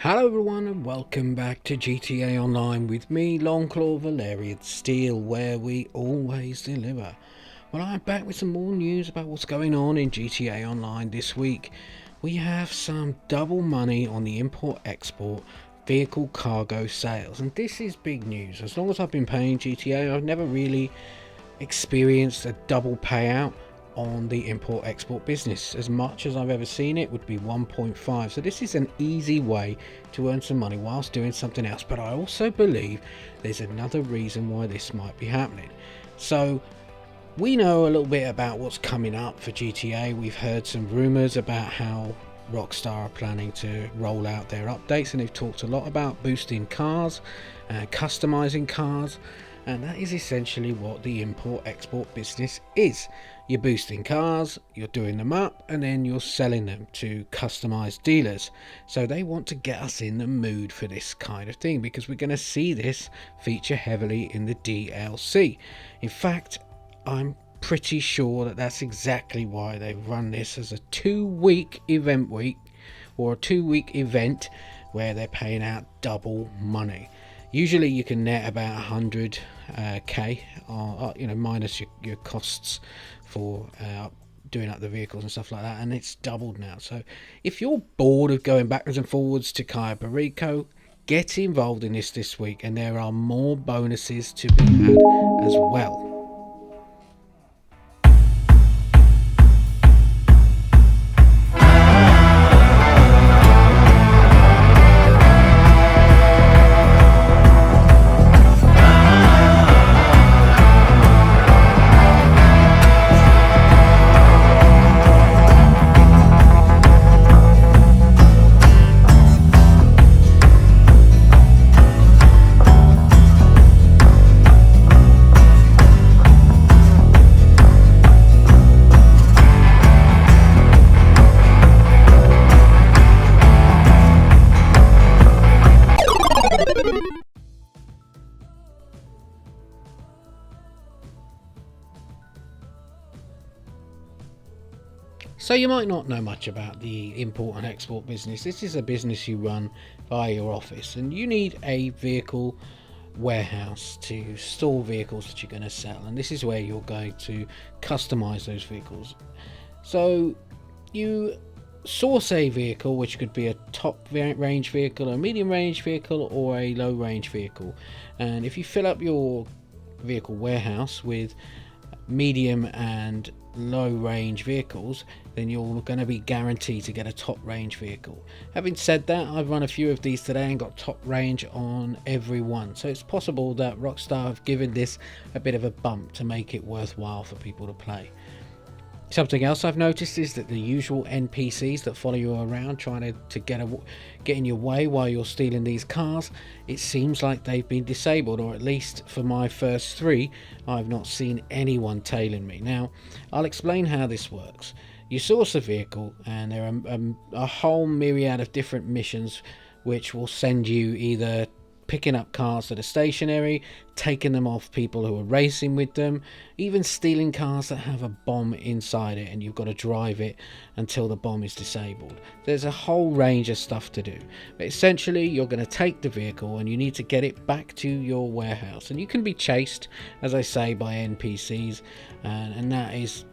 Hello everyone and welcome back to GTA Online with me, longclawgta, Steel, where we always deliver. Well, I'm back with some more news about what's going on in GTA Online this week. We have some double money on the import-export vehicle cargo sales, and this is big news. As long as I've been paying GTA, I've never really experienced a double payout on the import-export business. As much as I've ever seen it would be 1.5. So this is an easy way to earn some money whilst doing something else, but I also believe there's another reason why this might be happening. So we know a little bit about what's coming up for GTA. We've heard some rumors about how Rockstar are planning to roll out their updates, and they've talked a lot about boosting cars, customizing cars, and that is essentially what the import-export business is. You're boosting cars, you're doing them up, and then you're selling them to customized dealers. So they want to get us in the mood for this kind of thing, because we're going to see this feature heavily in the DLC. In fact, I'm pretty sure that that's exactly why they've run this as a 2-week event week, or a 2-week event where they're paying out double money. Usually you can net about 100k, minus your costs for doing up the vehicles and stuff like that, and it's doubled now. So if you're bored of going backwards and forwards to Cayo Perico, get involved in this week, and there are more bonuses to be had as well. So you might not know much about the import and export business. This is a business you run via your office, and you need a vehicle warehouse to store vehicles that you're going to sell, and this is where you're going to customize those vehicles. So you source a vehicle, which could be a top range vehicle, a medium range vehicle, or a low range vehicle, and if you fill up your vehicle warehouse with medium and low range vehicles, then you're going to be guaranteed to get a top range vehicle. Having said that, I've run a few of these today and got top range on every one, so it's possible that Rockstar have given this a bit of a bump to make it worthwhile for people to play. Something else I've noticed is that the usual NPCs that follow you around trying to get in your way while you're stealing these cars, it seems like they've been disabled, or at least for my first 3 I've not seen anyone tailing me. Now I'll explain how this works. You source a vehicle, and there are a whole myriad of different missions which will send you either picking up cars that are stationary, taking them off people who are racing with them, even stealing cars that have a bomb inside it, and you've got to drive it until the bomb is disabled. There's a whole range of stuff to do, but essentially you're going to take the vehicle and you need to get it back to your warehouse, and you can be chased, as I say, by NPCs, and that is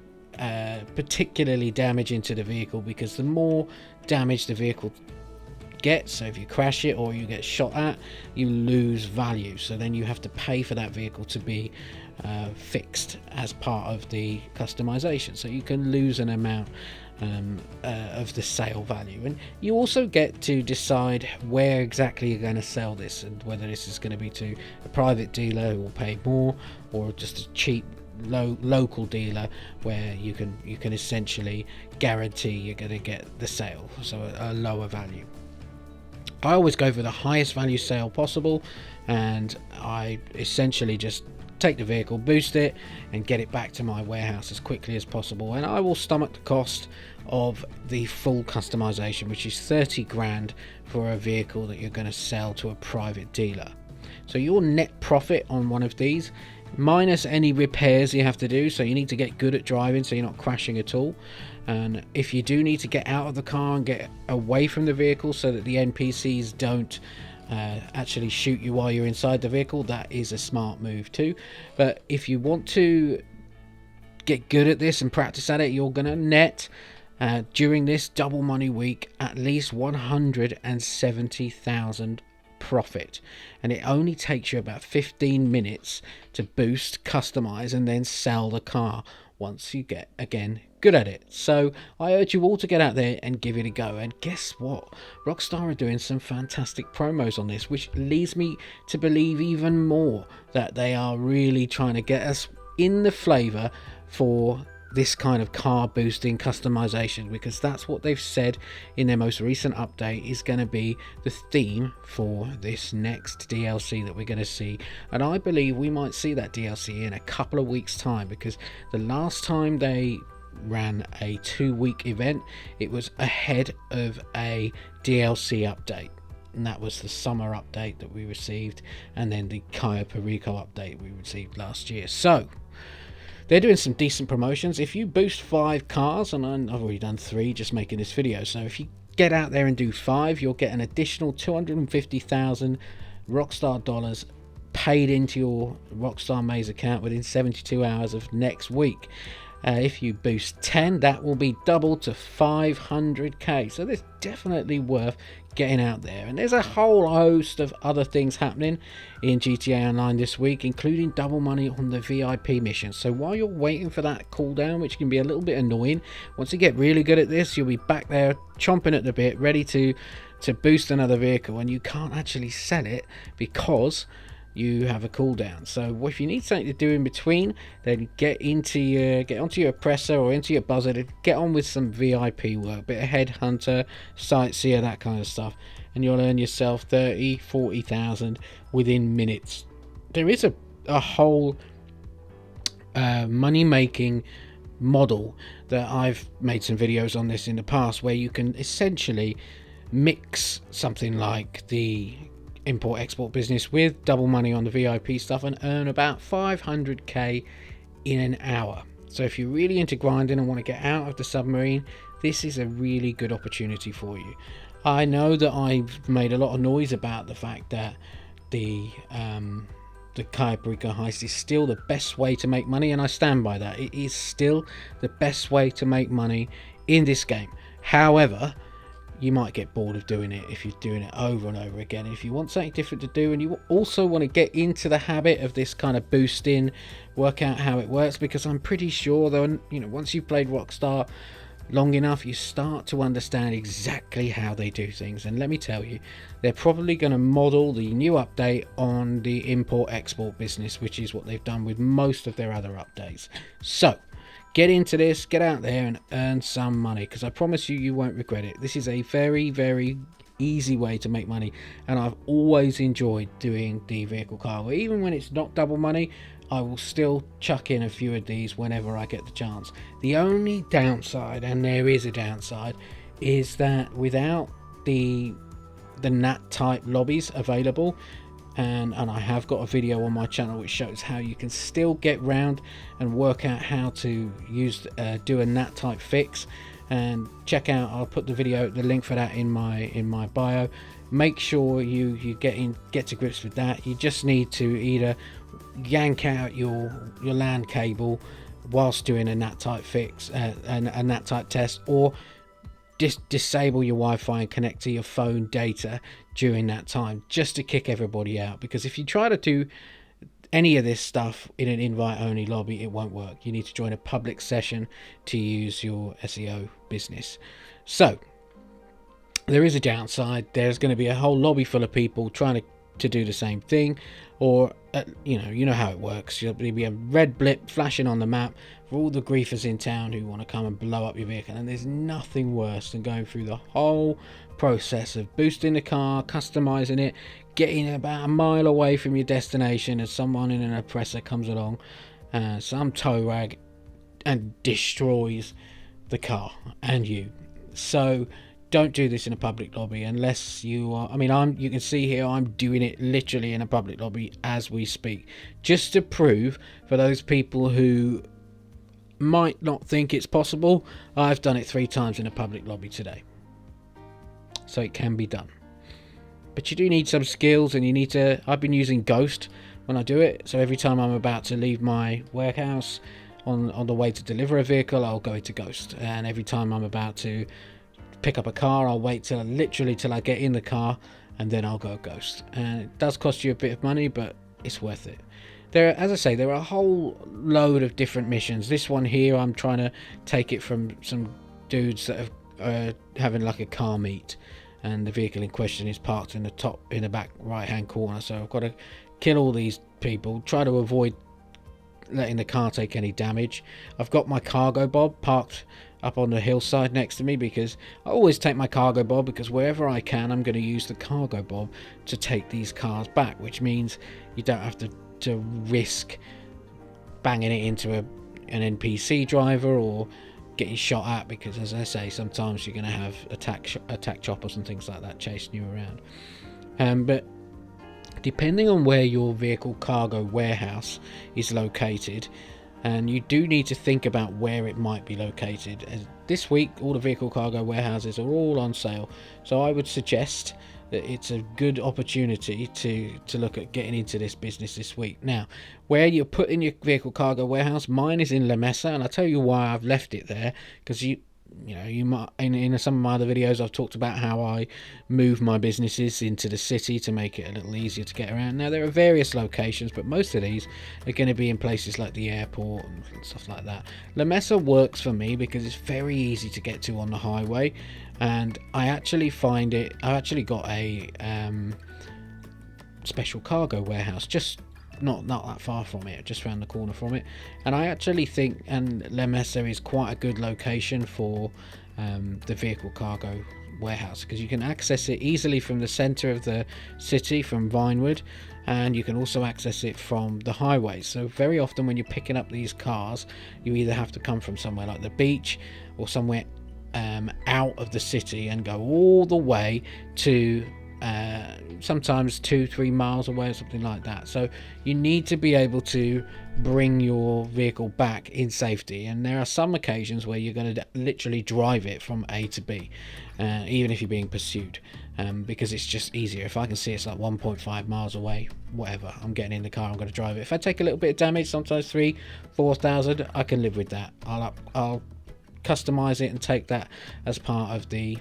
particularly damaging to the vehicle, because the more damage the vehicle gets, so if you crash it or you get shot at, you lose value, so then you have to pay for that vehicle to be fixed as part of the customization, so you can lose an amount of the sale value. And you also get to decide where exactly you're going to sell this, and whether this is going to be to a private dealer who will pay more, or just a cheap local dealer where you can essentially guarantee you're going to get the sale, so a lower value. I always go for the highest value sale possible, and I essentially just take the vehicle, boost it, and get it back to my warehouse as quickly as possible, and I will stomach the cost of the full customization, which is 30 grand for a vehicle that you're going to sell to a private dealer. So your net profit on one of these minus any repairs you have to do. So you need to get good at driving so you're not crashing at all. And if you do need to get out of the car and get away from the vehicle so that the NPCs don't actually shoot you while you're inside the vehicle, that is a smart move too. But if you want to get good at this and practice at it, you're gonna net during this double money week at least 170,000 profit, and it only takes you about 15 minutes to boost, customize, and then sell the car once you get again good at it. So I urge you all to get out there and give it a go. And guess what, Rockstar are doing some fantastic promos on this, which leads me to believe even more that they are really trying to get us in the flavor for this kind of car boosting customization, because that's what they've said in their most recent update is going to be the theme for this next DLC that we're going to see. And I believe we might see that DLC in a couple of weeks time, because the last time they ran a 2-week event, it was ahead of a DLC update, and that was the summer update that we received, and then the Cayo Perico update we received last year. So they're doing some decent promotions. If you boost 5 cars, and I've already done 3 just making this video, so if you get out there and do 5, you'll get an additional 250,000 Rockstar dollars paid into your Rockstar Maze account within 72 hours of next week. If you boost 10, that will be doubled to 500k. So it's definitely worth getting out there. And there's a whole host of other things happening in GTA Online this week, including double money on the VIP mission. So while you're waiting for that cooldown, which can be a little bit annoying, once you get really good at this, you'll be back there chomping at the bit, ready to boost another vehicle, and you can't actually sell it because you have a cooldown. So if you need something to do in between, then get onto your oppressor or into your buzzer to get on with some VIP work, bit of headhunter, sightseer, that kind of stuff, and you'll earn yourself 30,000-40,000 within minutes. There is a whole money making model that I've made some videos on this in the past, where you can essentially mix something like the import-export business with double money on the VIP stuff and earn about 500k in an hour. So if you're really into grinding and want to get out of the submarine, this is a really good opportunity for you. I know that I've made a lot of noise about the fact that the Cayo Perico heist is still the best way to make money, and I stand by that. It is still the best way to make money in this game. However, you might get bored of doing it if you're doing it over and over again. If you want something different to do, and you also want to get into the habit of this kind of boosting, work out how it works, because I'm pretty sure though, once you've played Rockstar long enough, you start to understand exactly how they do things. And let me tell you, they're probably going to model the new update on the import-export business, which is what they've done with most of their other updates. So get into this, get out there and earn some money, because I promise you, you won't regret it. This is a very, very easy way to make money, and I've always enjoyed doing the vehicle cargo. Even when it's not double money, I will still chuck in a few of these whenever I get the chance. The only downside, and there is a downside, is that without the NAT type lobbies available, and I have got a video on my channel which shows how you can still get round and work out how to use do a NAT type fix, and check out, I'll put the link for that in my bio. Make sure you get to grips with that. You just need to either yank out your LAN cable whilst doing a NAT type fix, a NAT type test, or disable your Wi-Fi and connect to your phone data during that time, just to kick everybody out. Because if you try to do any of this stuff in an invite only lobby, it won't work. You need to join a public session to use your SEO business. So there is a downside. There's going to be a whole lobby full of people trying to do the same thing, or you know how it works. There'll be a red blip flashing on the map for all the griefers in town who want to come and blow up your vehicle. And there's nothing worse than going through the whole process of boosting the car, customizing it, getting about a mile away from your destination, and someone in an oppressor comes along, some tow rag, and destroys the car and you. So don't do this in a public lobby unless you are. You can see here I'm doing it literally in a public lobby as we speak, just to prove for those people who might not think it's possible. I've done it 3 times in a public lobby today, so it can be done. But you do need some skills, and you need to. I've been using Ghost when I do it, so every time I'm about to leave my warehouse on the way to deliver a vehicle, I'll go into Ghost, and every time I'm about to pick up a car, I'll wait till I get in the car, and then I'll go Ghost. And it does cost you a bit of money, but it's worth it. As I say, there are a whole load of different missions. This one here, I'm trying to take it from some dudes that have having like a car meet, and the vehicle in question is parked in the back right hand corner. So I've got to kill all these people, try to avoid letting the car take any damage. I've got my cargo bob parked up on the hillside next to me, because I always take my cargo bob, because wherever I can, I'm going to use the cargo bob to take these cars back, which means you don't have to risk banging it into an NPC driver or getting shot at, because as I say, sometimes you're going to have attack choppers and things like that chasing you around. But depending on where your vehicle cargo warehouse is located, and you do need to think about where it might be located. As this week, all the vehicle cargo warehouses are all on sale, so I would suggest that it's a good opportunity to look at getting into this business this week. Now, where you're putting your vehicle cargo warehouse, mine is in La Mesa, and I'll tell you why I've left it there, because you might, in some of my other videos, I've talked about how I move my businesses into the city to make it a little easier to get around. Now, there are various locations, but most of these are going to be in places like the airport and stuff like that. La Mesa works for me because it's very easy to get to on the highway, and I actually find it. I've actually got a special cargo warehouse just not that far from it, just around the corner from it, and I actually think La Mesa is quite a good location for the vehicle cargo warehouse, because you can access it easily from the center of the city, from Vinewood, and you can also access it from the highway. So very often when you're picking up these cars, you either have to come from somewhere like the beach or somewhere out of the city and go all the way to sometimes 2-3 miles away or something like that. So you need to be able to bring your vehicle back in safety, and there are some occasions where you're going to literally drive it from A to B, even if you're being pursued, because it's just easier. If I can see it's like 1.5 miles away, whatever, I'm getting in the car, I'm going to drive it. If I take a little bit of damage, sometimes 3,000-4,000, I can live with that. I'll customize it and take that as part of the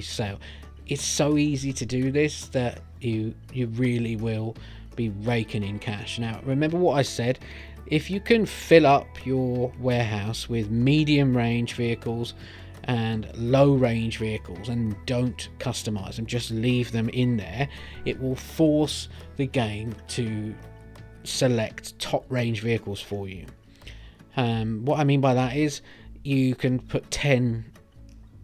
sale. It's so easy to do this that you really will be raking in cash. Now, remember what I said: if you can fill up your warehouse with medium range vehicles and low range vehicles and don't customize them, just leave them in there, it will force the game to select top range vehicles for you. What I mean by that is you can put 10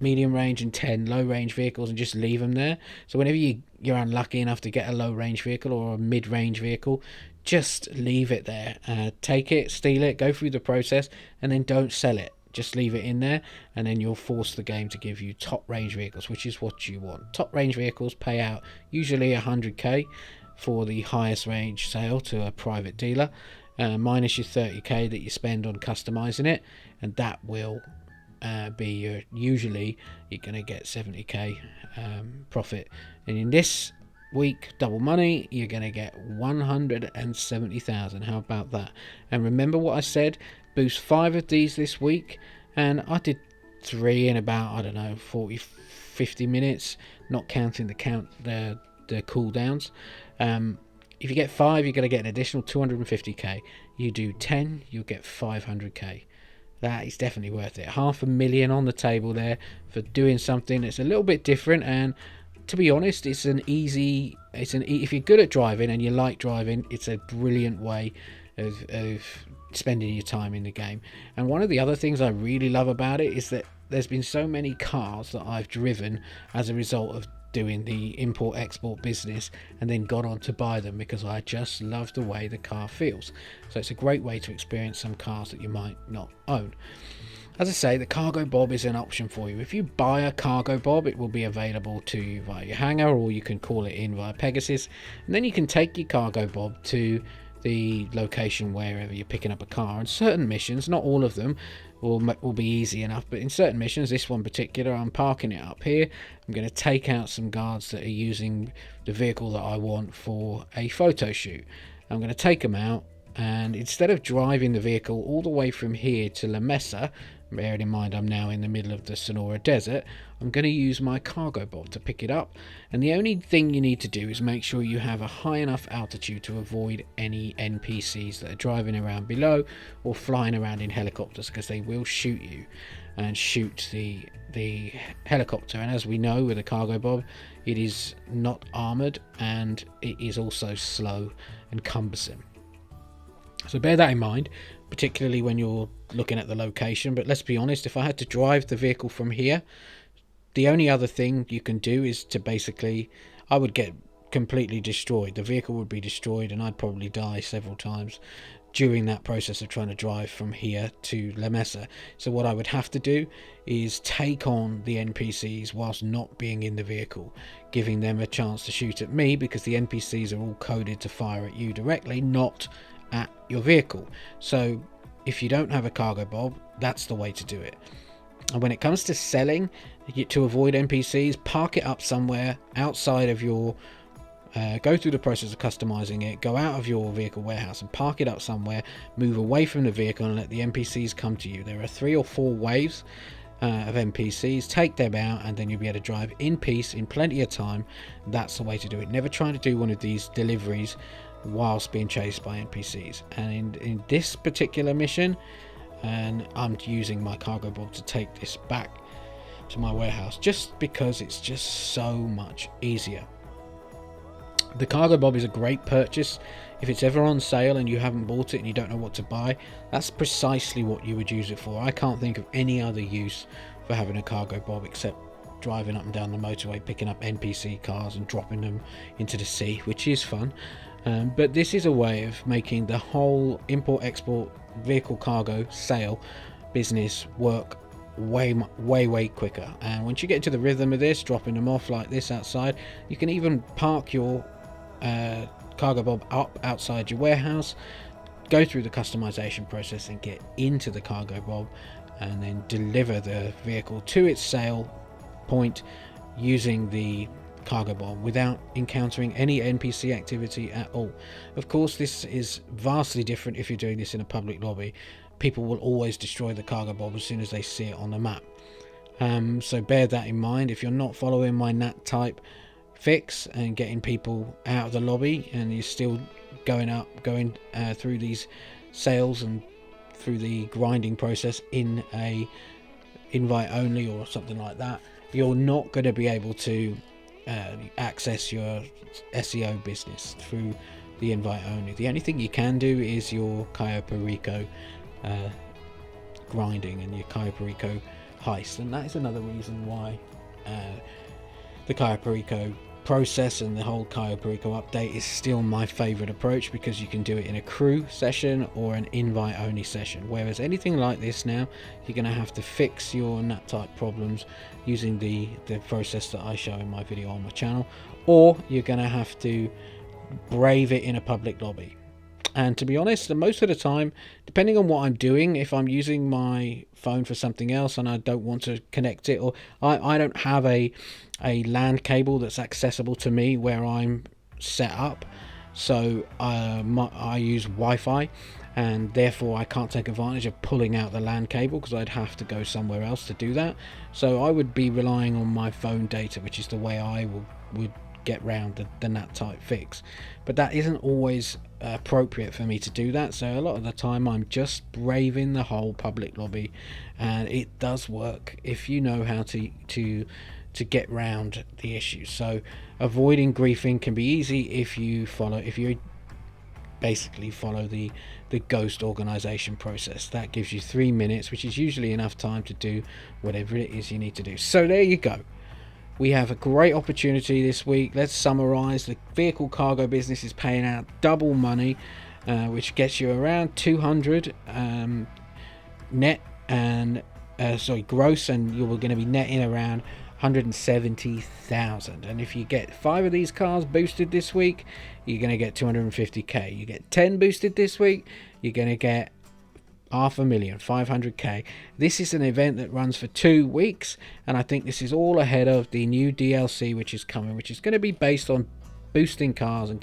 medium range and 10 low range vehicles and just leave them there. So whenever you're unlucky enough to get a low range vehicle or a mid range vehicle, just leave it there. Take it, steal it, go through the process, and then don't sell it. Just leave it in there, and then you'll force the game to give you top range vehicles, which is what you want. Top range vehicles pay out usually 100k for the highest range sale to a private dealer, minus your 30k that you spend on customizing it, and that will be usually you're going to get 70k profit. And in this week, double money, you're going to get 170,000. How about that? And remember what I said, boost 5 of these this week, and I did 3 in about, I don't know, 40-50 minutes, not counting the cooldowns. If you get 5, you're going to get an additional 250k. You do 10, you'll get 500k. That is definitely worth it. 500,000 on the table there for doing something that's a little bit different. And to be honest, if you're good at driving and you like driving, it's a brilliant way of spending your time in the game. And one of the other things I really love about it is that there's been so many cars that I've driven as a result of doing the import-export business, and then got on to buy them because I just love the way the car feels. So it's a great way to experience some cars that you might not own. As I say, the cargo bob is an option for you. If you buy a cargo bob, it will be available to you via your hangar, or you can call it in via Pegasus, and then you can take your cargo bob to the location wherever you're picking up a car. And certain missions, not all of them, will be easy enough, but in certain missions, this one particular, I'm parking it up here. I'm going to take out some guards that are using the vehicle that I want for a photo shoot. I'm going to take them out, and instead of driving the vehicle all the way from here to La Mesa, bearing in mind I'm now in the middle of the Sonora Desert, I'm going to use my cargo bob to pick it up. And the only thing you need to do is make sure you have a high enough altitude to avoid any NPCs that are driving around below or flying around in helicopters, because they will shoot you and shoot the helicopter. And as we know with a cargo bob, it is not armoured, and it is also slow and cumbersome. So bear that in mind, particularly when you're looking at the location. But let's be honest, if I had to drive the vehicle from here, the only other thing you can do is to basically, I would get completely destroyed. The vehicle would be destroyed, and I'd probably die several times during that process of trying to drive from here to La Mesa. So what I would have to do is take on the NPCs whilst not being in the vehicle, giving them a chance to shoot at me, because the NPCs are all coded to fire at you directly, not at your vehicle. So if you don't have a cargo bob, that's the way to do it. And when it comes to selling, to avoid NPCs, park it up somewhere outside of your go through the process of customizing it, go out of your vehicle warehouse and park it up somewhere, move away from the vehicle and let the NPCs come to you. There are 3 or 4 waves of NPCs. Take them out, and then you'll be able to drive in peace in plenty of time. That's the way to do it. Never try to do one of these deliveries whilst being chased by NPCs. And in this particular mission, and I'm using my cargo bob to take this back to my warehouse just because it's just so much easier. The cargo bob is a great purchase. If it's ever on sale and you haven't bought it and you don't know what to buy, that's precisely what you would use it for. I can't think of any other use for having a cargo bob except driving up and down the motorway, picking up NPC cars and dropping them into the sea, which is fun. But this is a way of making the whole import-export vehicle cargo sale business work way quicker. And once you get into the rhythm of this, dropping them off like this outside, you can even park your cargo bob up outside your warehouse, go through the customization process and get into the cargo bob, and then deliver the vehicle to its sale point using the cargo bob without encountering any NPC activity at all. Of course, this is vastly different if you're doing this in a public lobby. People will always destroy the cargo bob as soon as they see it on the map. So bear that in mind. If you're not following my NAT type fix and getting people out of the lobby, and you're still going through these sales and through the grinding process in a invite only or something like that, you're not going to be able to access your SEO business through the invite only. The only thing you can do is your Cayo Perico grinding and your Cayo Perico heist, and that is another reason why the Cayo Perico process and the whole Cayo Perico update is still my favorite approach, because you can do it in a crew session or an invite only session, whereas anything like this now, you're going to have to fix your NAT type problems using the process that I show in my video on my channel, or you're going to have to brave it in a public lobby. And to be honest, most of the time, depending on what I'm doing, if I'm using my phone for something else and I don't want to connect it, or I don't have a LAN cable that's accessible to me where I'm set up, so I use Wi-Fi, and therefore I can't take advantage of pulling out the LAN cable because I'd have to go somewhere else to do that. So I would be relying on my phone data, which is the way I would get round the NAT type fix. But that isn't always appropriate for me to do that, so a lot of the time I'm just braving the whole public lobby, and it does work if you know how to get round the issues. So avoiding griefing can be easy if you basically follow the ghost organization process. That gives you 3 minutes, which is usually enough time to do whatever it is you need to do. So there you go. We have a great opportunity this week. Let's summarize. The vehicle cargo business is paying out double money, which gets you around 200 net, and gross, and you're going to be netting around 170,000. And if you get 5 of these cars boosted this week, you're going to get 250k. You get 10 boosted this week, you're going to get 500,000, 500k. This is an event that runs for 2 weeks, and I think this is all ahead of the new DLC which is coming, which is going to be based on boosting cars and